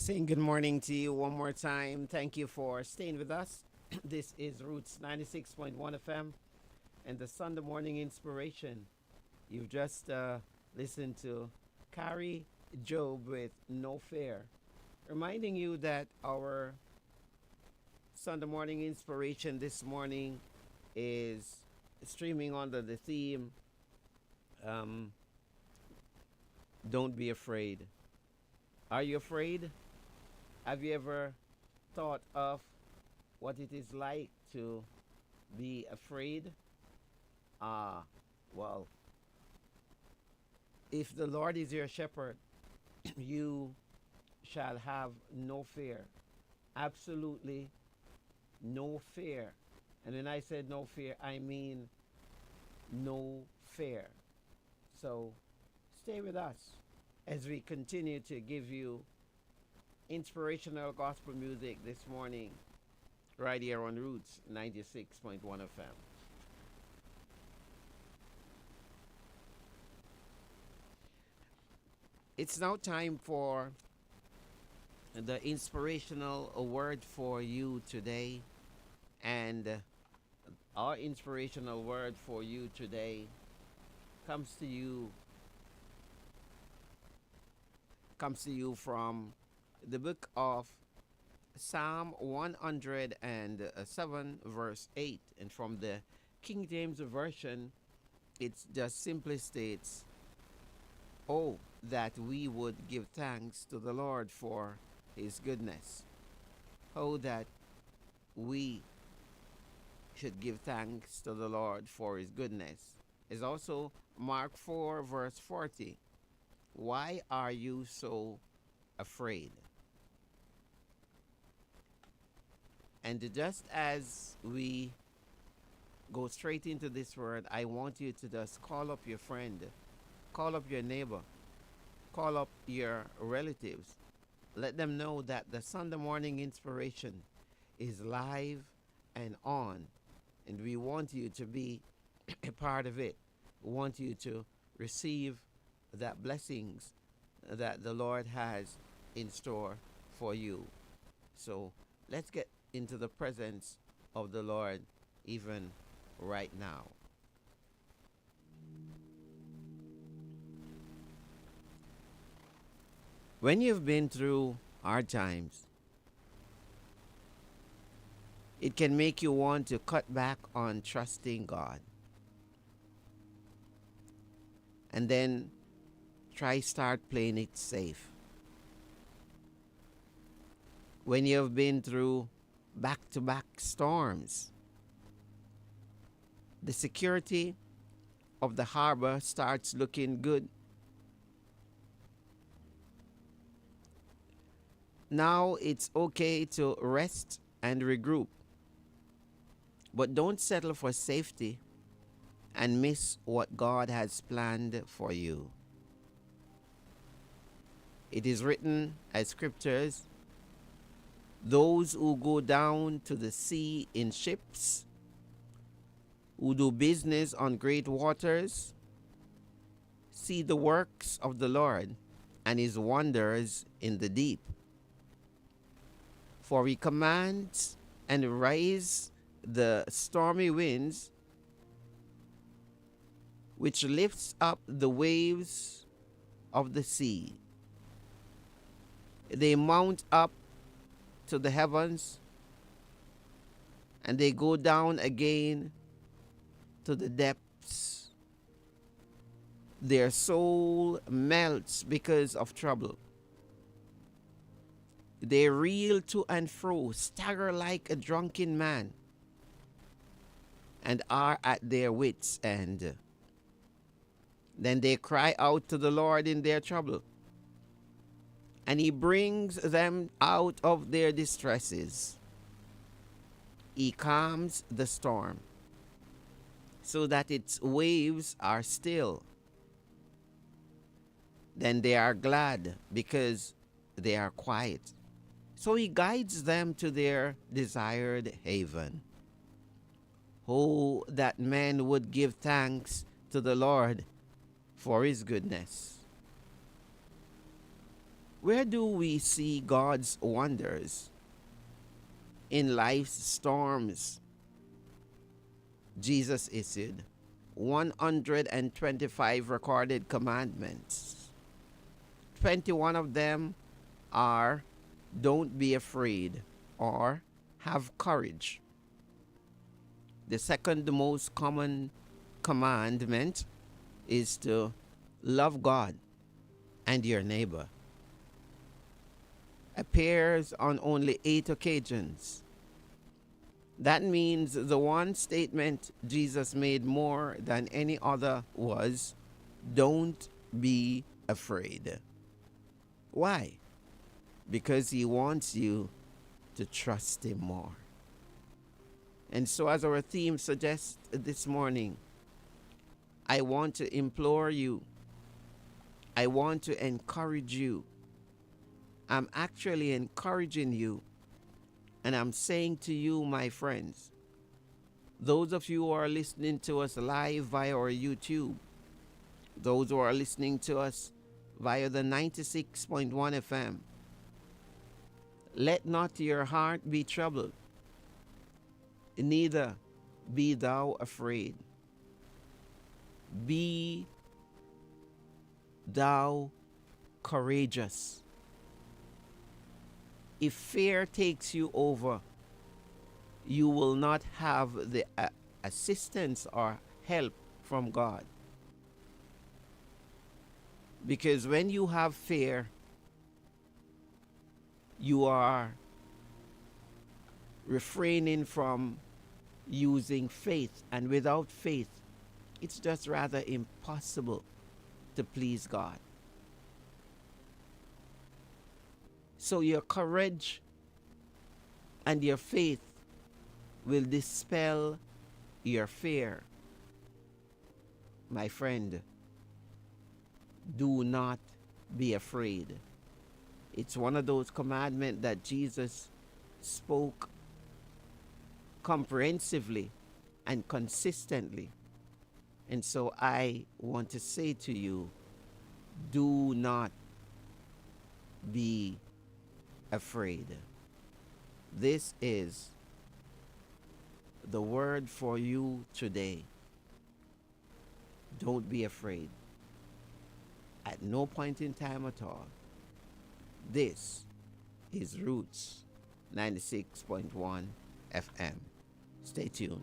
Saying good morning to you one more time. Thank you for staying with us. This is Roots 96.1 FM and the Sunday morning inspiration. You've just listened to Carrie Job with No Fear, reminding you that our Sunday morning inspiration this morning is streaming under the theme um, Don't Be Afraid. Are you afraid? Have you ever thought of what it is like to be afraid? Ah, well, if the Lord is your shepherd, you shall have no fear. Absolutely no fear. And when I said no fear, I mean no fear. So stay with us as we continue to give you inspirational gospel music this morning, right here on Roots 96.1 FM. It's now time for the inspirational word for you today. And our inspirational word for you today comes to you from the book of Psalm 107, verse 8. And from the King James Version, it just simply states, "Oh, that we would give thanks to the Lord for his goodness." Oh, that we should give thanks to the Lord for his goodness. Is also Mark 4, verse 40. Why are you so afraid? And just as we go straight into this word, I want you to just call up your friend, call up your neighbor, call up your relatives. Let them know that the Sunday morning inspiration is live and on. And we want you to be a part of it. We want you to receive that blessings that the Lord has in store for you. So let's get into the presence of the Lord even right now. When you've been through hard times, it can make you want to cut back on trusting God. And then start playing it safe. When you've been through back-to-back storms, the security of the harbor starts looking good. Now it's okay to rest and regroup. But don't settle for safety and miss what God has planned for you. It is written as scriptures, those who go down to the sea in ships, who do business on great waters, see the works of the Lord and his wonders in the deep. For he commands and raise the stormy winds, which lifts up the waves of the sea. They mount up to the heavens, and they go down again to the depths. Their soul melts because of trouble. They reel to and fro, stagger like a drunken man, and are at their wits' end. Then they cry out to the Lord in their trouble, and he brings them out of their distresses. He calms the storm so that its waves are still. Then they are glad because they are quiet. So he guides them to their desired haven. Oh, that men would give thanks to the Lord for his goodness. Where do we see God's wonders? In life's storms, Jesus issued 125 recorded commandments. 21 of them are don't be afraid or have courage. The second most common commandment is to love God and your neighbor. Appears on only 8 occasions. That means the one statement Jesus made more than any other was, don't be afraid. Why? Because he wants you to trust him more. And so, as our theme suggests this morning, I want to implore you, I want to encourage you. I'm actually encouraging you, and I'm saying to you, my friends, those of you who are listening to us live via our YouTube, those who are listening to us via the 96.1 FM, let not your heart be troubled, neither be thou afraid. Be thou courageous. If fear takes you over, you will not have the assistance or help from God. Because when you have fear, you are refraining from using faith. And without faith, it's just rather impossible to please God. So your courage and your faith will dispel your fear. My friend, do not be afraid. It's one of those commandments that Jesus spoke comprehensively and consistently. And so I want to say to you, do not be afraid. This is the word for you today. Don't be afraid. At no point in time at all. This is Roots 96.1 FM. Stay tuned.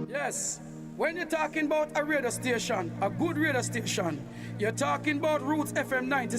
Yes, when you're talking about a radio station, a good radio station, you're talking about Roots FM 96.